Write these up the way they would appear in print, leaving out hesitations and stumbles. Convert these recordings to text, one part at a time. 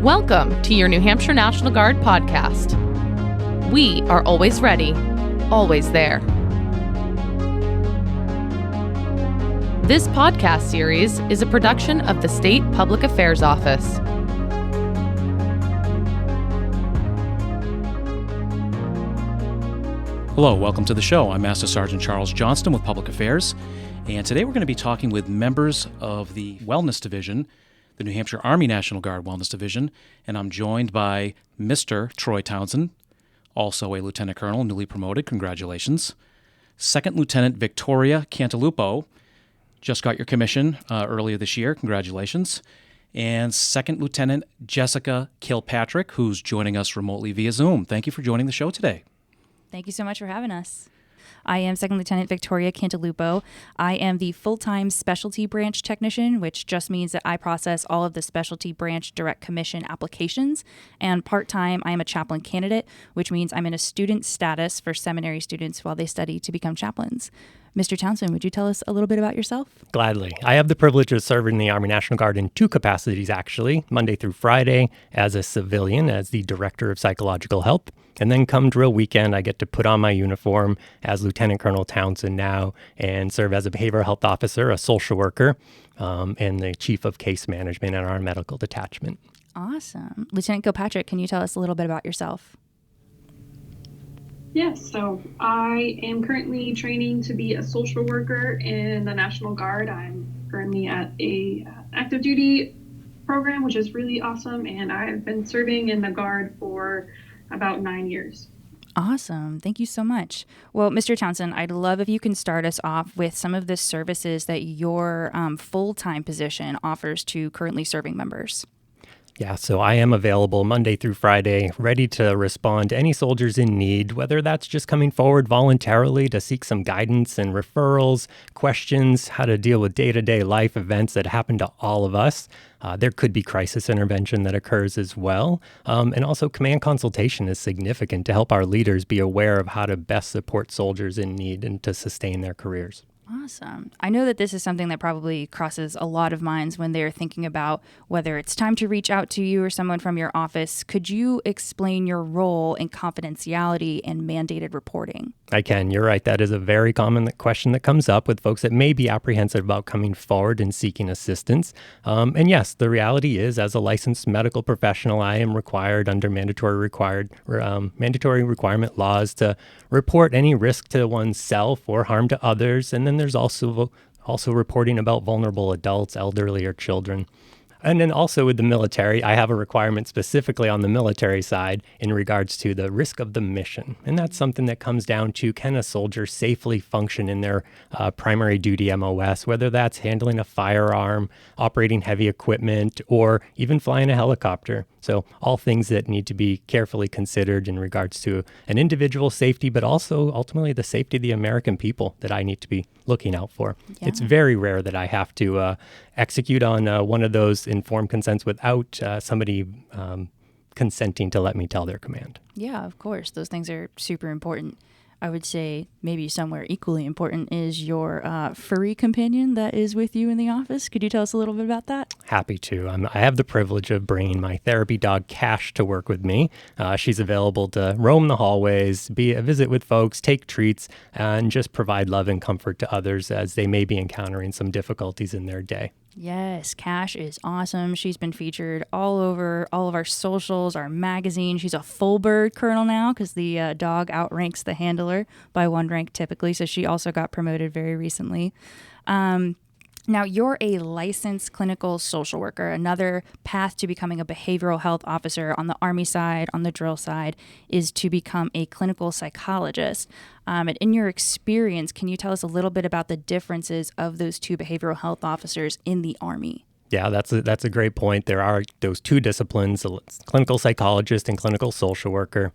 Welcome to your New Hampshire National Guard podcast. We are always ready, always there. This podcast series is a production of the State Public Affairs Office. Hello, welcome to the show. I'm Master Sergeant Charles Johnston with Public Affairs, and today we're going to be talking with members of the Wellness Division, the New Hampshire Army National Guard Wellness Division, and I'm joined by Mr. Troy Townsend, also a Lieutenant Colonel, newly promoted, congratulations. Second Lieutenant Victoria Cantalupo, just got your commission earlier this year, congratulations. And Second Lieutenant Jessica Kilpatrick, who's joining us remotely via Zoom. Thank you for joining the show today. Thank you so much for having us. I am Second Lieutenant Victoria Cantalupo. I am the full-time specialty branch technician, which just means that I process all of the specialty branch direct commission applications. And part-time, I am a chaplain candidate, which means I'm in a student status for seminary students while they study to become chaplains. Mr. Townsend, would you tell us a little bit about yourself? Gladly. I have the privilege of serving in the Army National Guard in two capacities, actually, Monday through Friday as a civilian, as the Director of Psychological Help. And then come drill weekend, I get to put on my uniform as Lieutenant Colonel Townsend now and serve as a behavioral health officer, a social worker, and the Chief of Case Management at our medical detachment. Awesome. Lieutenant Kilpatrick, can you tell us a little bit about yourself? Yes, so I am currently training to be a social worker in the National Guard. I'm currently at a active duty program, which is really awesome, and I've been serving in the Guard for about 9 years. Awesome. Thank you so much. Well, Mr. Townsend, I'd love if you can start us off with some of the services that your full-time position offers to currently serving members. Yeah, so I am available Monday through Friday, ready to respond to any soldiers in need, whether that's just coming forward voluntarily to seek some guidance and referrals, questions, how to deal with day-to-day life events that happen to all of us. There could be crisis intervention that occurs as well. And also command consultation is significant to help our leaders be aware of how to best support soldiers in need and to sustain their careers. Awesome. I know that this is something that probably crosses a lot of minds when they're thinking about whether it's time to reach out to you or someone from your office. Could you explain your role in confidentiality and mandated reporting? I can. You're right. That is a very common question that comes up with folks that may be apprehensive about coming forward and seeking assistance. And yes, the reality is, as a licensed medical professional, I am required under mandatory requirement laws to report any risk to oneself or harm to others. And then there's also reporting about vulnerable adults, elderly, or children. And then also with the military, I have a requirement specifically on the military side in regards to the risk of the mission. And that's something that comes down to, can a soldier safely function in their primary duty MOS, whether that's handling a firearm, operating heavy equipment, or even flying a helicopter. So all things that need to be carefully considered in regards to an individual's safety, but also ultimately the safety of the American people that I need to be looking out for. Yeah. It's very rare that I have to execute on one of those informed consents without somebody consenting to let me tell their command. Yeah, of course. Those things are super important. I would say maybe somewhere equally important is your furry companion that is with you in the office. Could you tell us a little bit about that? Happy to. I have the privilege of bringing my therapy dog, Cash, to work with me. She's available to roam the hallways, visit with folks, take treats, and just provide love and comfort to others as they may be encountering some difficulties in their day. Yes, Cash is awesome. She's been featured all over all of our socials, our magazine. She's a full bird colonel now because the dog outranks the handler by one rank typically. So she also got promoted very recently. Now, you're a licensed clinical social worker. Another path to becoming a behavioral health officer on the Army side, on the drill side, is to become a clinical psychologist. And in your experience, can you tell us a little bit about the differences of those two behavioral health officers in the Army? Yeah, that's a great point. There are those two disciplines, clinical psychologist and clinical social worker.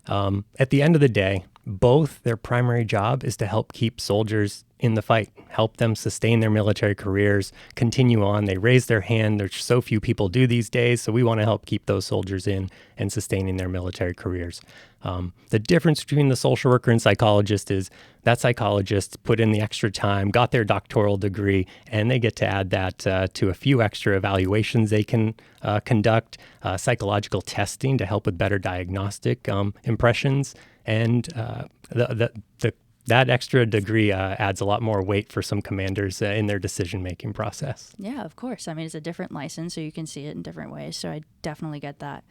At the end of the day, both their primary job is to help keep soldiers in the fight, help them sustain their military careers, continue on. They raise their hand. There's so few people do these days, so we want to help keep those soldiers in and sustaining their military careers. The difference between the social worker and psychologist is that psychologist put in the extra time, got their doctoral degree, and they get to add that to a few extra evaluations they can conduct, psychological testing to help with better diagnostic impressions, and that extra degree adds a lot more weight for some commanders in their decision-making process. Yeah, of course. I mean, it's a different license, so you can see it in different ways. So I definitely get that.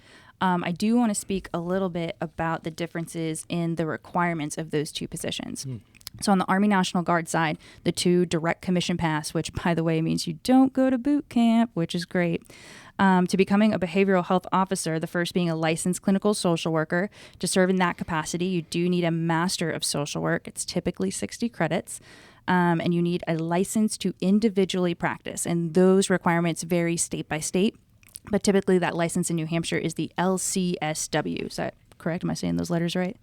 I do want to speak a little bit about the differences in the requirements of those two positions. So on the Army National Guard side, the 2 direct commission paths, which, by the way, means you don't go to boot camp, which is great. To becoming a behavioral health officer, the first being a licensed clinical social worker. To serve in that capacity, you do need a Master of Social Work. It's typically 60 credits. And you need a license to individually practice. And those requirements vary state by state. But typically that license in New Hampshire is the LCSW. Is that correct? Am I saying those letters right?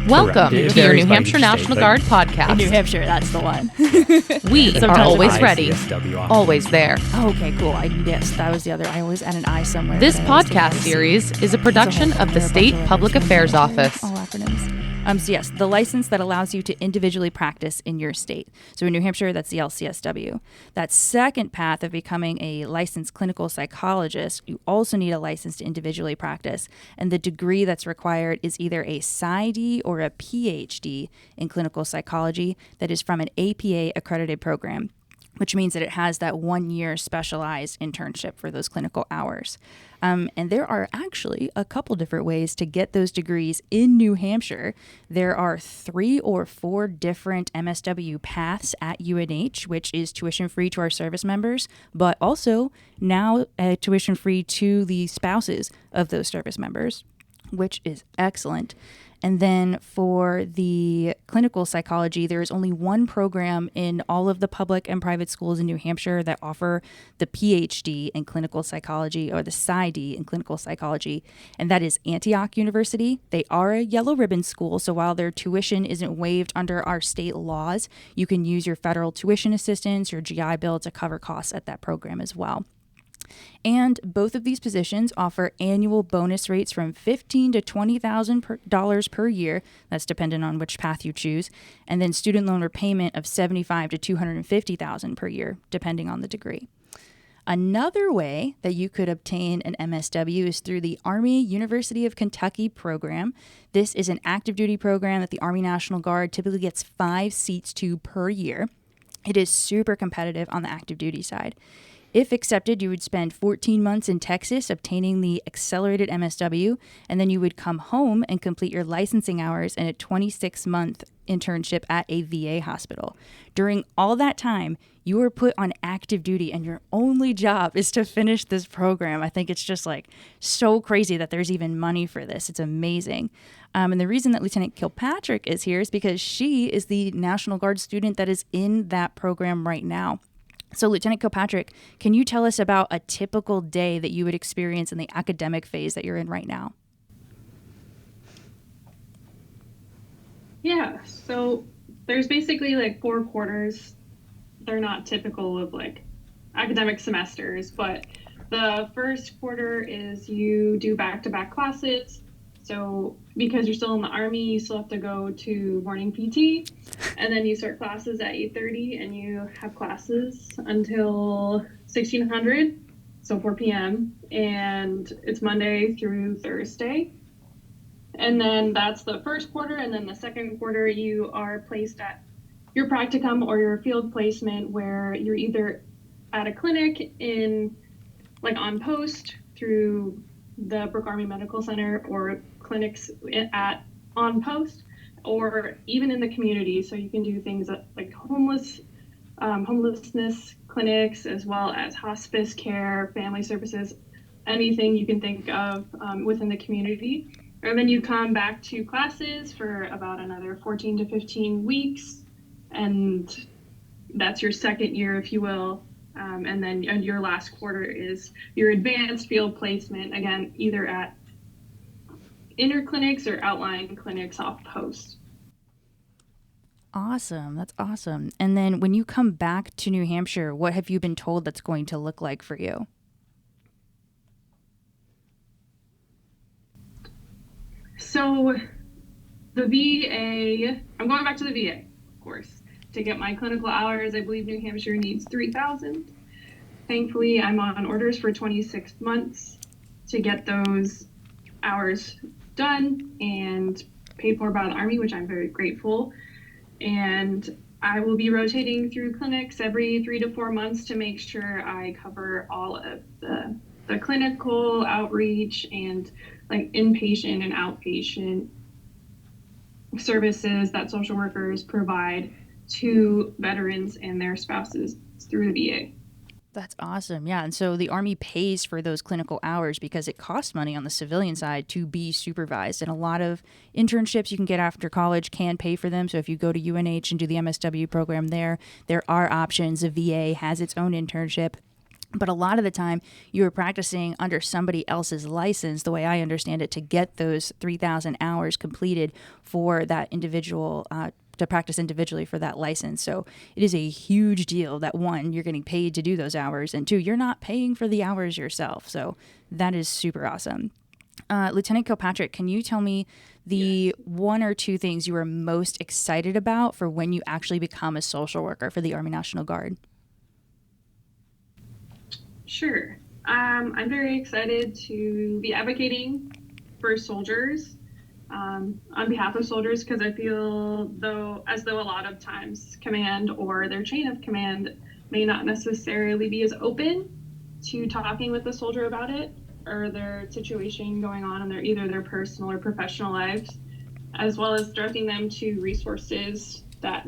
Welcome It to your varies New by Hampshire each National state, Guard In New podcast. Hampshire, that's the one. We are Sometimes always it's ready, ICSW often. always there. Okay, cool. Yes, that was the other. I always add an I somewhere. This but I always take podcast out a C. series is a production It's a whole of the thing. State There are a bunch of Public letters. Affairs Office. All acronyms. So yes, the license that allows you to individually practice in your state. So in New Hampshire, that's the LCSW. That second path of becoming a licensed clinical psychologist, you also need a license to individually practice. And the degree that's required is either a PsyD or a PhD in clinical psychology that is from an APA accredited program, which means that it has that 1-year specialized internship for those clinical hours. And there are actually a couple different ways to get those degrees in New Hampshire. There are 3 or 4 different MSW paths at UNH, which is tuition free to our service members, but also now tuition free to the spouses of those service members, which is excellent. And then for the clinical psychology, there is only one program in all of the public and private schools in New Hampshire that offer the PhD in clinical psychology or the PsyD in clinical psychology, and that is Antioch University. They are a yellow ribbon school, so while their tuition isn't waived under our state laws, you can use your federal tuition assistance, your GI Bill to cover costs at that program as well. And both of these positions offer annual bonus rates from $15,000 to $20,000 per year. That's dependent on which path you choose. And then student loan repayment of $75,000 to $250,000 per year, depending on the degree. Another way that you could obtain an MSW is through the Army University of Kentucky program. This is an active duty program that the Army National Guard typically gets 5 seats to per year. It is super competitive on the active duty side. If accepted, you would spend 14 months in Texas obtaining the accelerated MSW, and then you would come home and complete your licensing hours in a 26-month internship at a VA hospital. During all that time, you are put on active duty, and your only job is to finish this program. I think it's just like so crazy that there's even money for this. It's amazing. And the reason that Lieutenant Kilpatrick is here is because she is the National Guard student that is in that program right now. So, Lieutenant Kilpatrick, can you tell us about a typical day that you would experience in the academic phase that you're in right now? Yeah, so there's basically like 4 quarters. They're not typical of like academic semesters, but the first quarter is you do back-to-back classes. So because you're still in the Army, you still have to go to morning PT, and then you start classes at 8:30, and you have classes until 1600, so 4 p.m., and it's Monday through Thursday. And then that's the first quarter, and then the second quarter, you are placed at your practicum or your field placement, where you're either at a clinic in, like on post through the Brooke Army Medical Center, or clinics on post, or even in the community. So you can do things like homelessness clinics, as well as hospice care, family services, anything you can think of within the community. And then you come back to classes for about another 14 to 15 weeks, and that's your second year, if you will. And then your last quarter is your advanced field placement, again, either at inner clinics or outlying clinics off post. Awesome. That's awesome. And then when you come back to New Hampshire, what have you been told that's going to look like for you? So the VA, I'm going back to the VA, of course, to get my clinical hours. I believe New Hampshire needs 3,000. Thankfully, I'm on orders for 26 months to get those hours done and paid for by the Army, which I'm very grateful. And I will be rotating through clinics every 3 to 4 months to make sure I cover all of the clinical outreach and like inpatient and outpatient services that social workers provide to veterans and their spouses through the VA. That's awesome. Yeah. And so the Army pays for those clinical hours because it costs money on the civilian side to be supervised. And a lot of internships you can get after college can pay for them. So if you go to UNH and do the MSW program there are options. The VA has its own internship. But a lot of the time, you are practicing under somebody else's license, the way I understand it, to get those 3,000 hours completed for that individual, to practice individually for that license. So it is a huge deal that, one, you're getting paid to do those hours, and two, you're not paying for the hours yourself. So that is super awesome. Lieutenant Kilpatrick, can you tell me the one or two things you are most excited about for when you actually become a social worker for the Army National Guard? Sure. I'm very excited to be advocating for soldiers, on behalf of soldiers, because I feel as though a lot of times command or their chain of command may not necessarily be as open to talking with the soldier about it or their situation going on in either their personal or professional lives, as well as directing them to resources that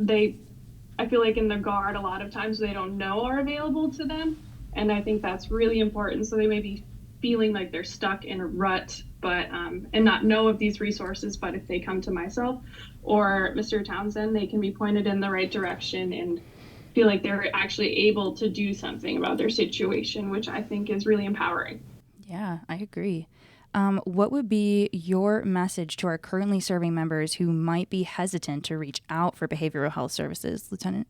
I feel like in the Guard a lot of times they don't know are available to them. And I think that's really important. So they may be feeling like they're stuck in a rut, but and not know of these resources. But if they come to myself or Mr. Townsend, they can be pointed in the right direction and feel like they're actually able to do something about their situation, which I think is really empowering. Yeah, I agree. What would be your message to our currently serving members who might be hesitant to reach out for behavioral health services, Lieutenant?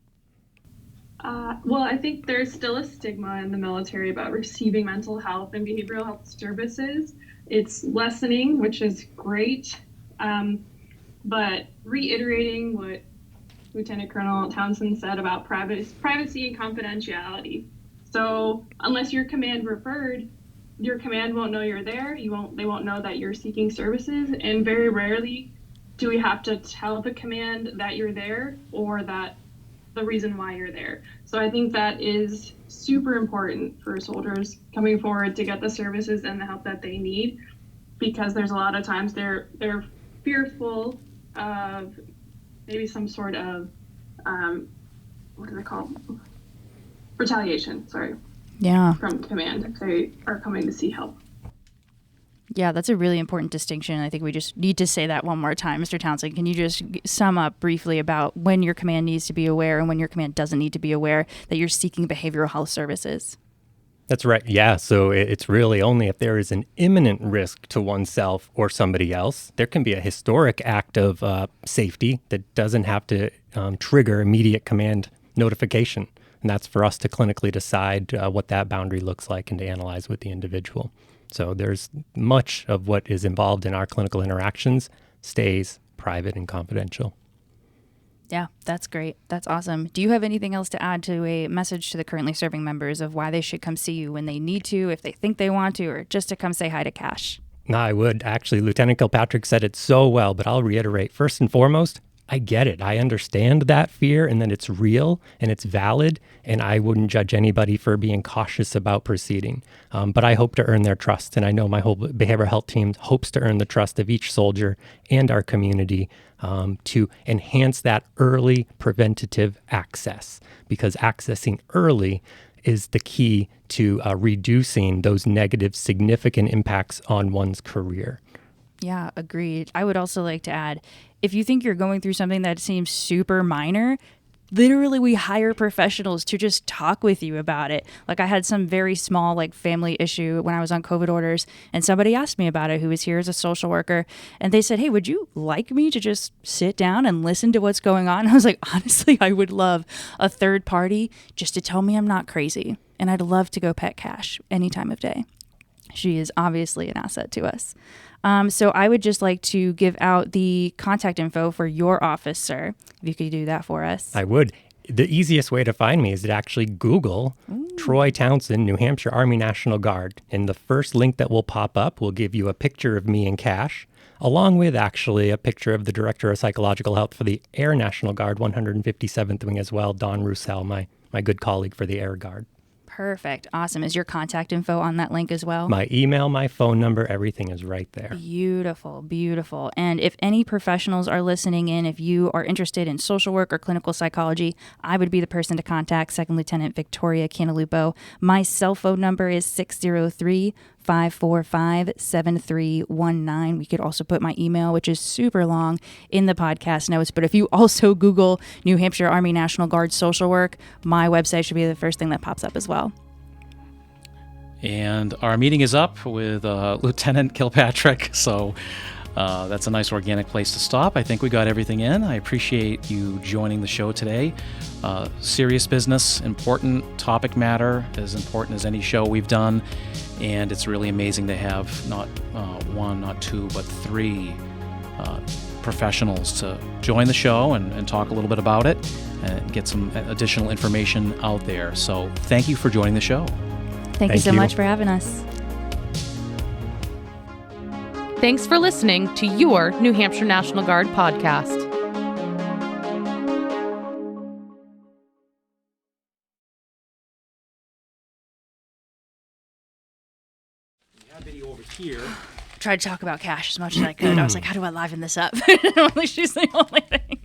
Well, I think there's still a stigma in the military about receiving mental health and behavioral health services. It's lessening, which is great, but reiterating what Lieutenant Colonel Townsend said about privacy and confidentiality. So unless you're command referred, your command won't know you're there. They won't know that you're seeking services, and very rarely do we have to tell the command that you're there or that the reason why you're there. So I think that is super important for soldiers coming forward to get the services and the help that they need, because there's a lot of times they're fearful of maybe some sort of what is it called? Retaliation, from command if they are coming to see help. Yeah, that's a really important distinction. I think we just need to say that one more time. Mr. Townsend, can you just sum up briefly about when your command needs to be aware and when your command doesn't need to be aware that you're seeking behavioral health services? That's right. Yeah. So it's really only if there is an imminent risk to oneself or somebody else. There can be a historic act of safety that doesn't have to trigger immediate command notification. And that's for us to clinically decide what that boundary looks like and to analyze with the individual. So there's much of what is involved in our clinical interactions stays private and confidential. Yeah, that's great. That's awesome. Do you have anything else to add to a message to the currently serving members of why they should come see you when they need to, if they think they want to, or just to come say hi to Cash? No, I would. Actually, Lieutenant Kilpatrick said it so well, but I'll reiterate. First and foremost, I get it. I understand that fear and that it's real and it's valid, and I wouldn't judge anybody for being cautious about proceeding. But I hope to earn their trust, and I know my whole behavioral health team hopes to earn the trust of each soldier and our community to enhance that early preventative access, because accessing early is the key to reducing those negative, significant impacts on one's career. Yeah, agreed. I would also like to add, if you think you're going through something that seems super minor, literally we hire professionals to just talk with you about it. Like I had some very small like family issue when I was on COVID orders, and somebody asked me about it who was here as a social worker, and they said, hey, would you like me to just sit down and listen to what's going on? And I was like, honestly, I would love a third party just to tell me I'm not crazy, and I'd love to go pet Cash any time of day. She is obviously an asset to us. So I would just like to give out the contact info for your office, sir, if you could do that for us. I would. The easiest way to find me is to actually Google Troy Townsend, New Hampshire Army National Guard. And the first link that will pop up will give you a picture of me and Cash, along with actually a picture of the Director of Psychological Health for the Air National Guard, 157th Wing as well, Don Roussel, my good colleague for the Air Guard. Perfect. Awesome. Is your contact info on that link as well? My email, my phone number, everything is right there. Beautiful, beautiful. And if any professionals are listening in, if you are interested in social work or clinical psychology, I would be the person to contact, Second Lieutenant Victoria Cantalupo. My cell phone number is 603-545-7319. We could also put my email, which is super long, in the podcast notes. But if you also Google New Hampshire Army National Guard social work, my website should be the first thing that pops up as well. And our meeting is up with Lieutenant Kilpatrick, so that's a nice organic place to stop. I think we got everything in. I appreciate you joining the show today. Serious business, important topic matter, as important as any show we've done, and it's really amazing to have not one, not two, but three professionals to join the show and talk a little bit about it and get some additional information out there. So thank you for joining the show. Thank you so much for having us. Thanks for listening to your New Hampshire National Guard podcast. We have video over here. I tried to talk about Cash as much as I could. I was like, how do I liven this up? She's the only thing.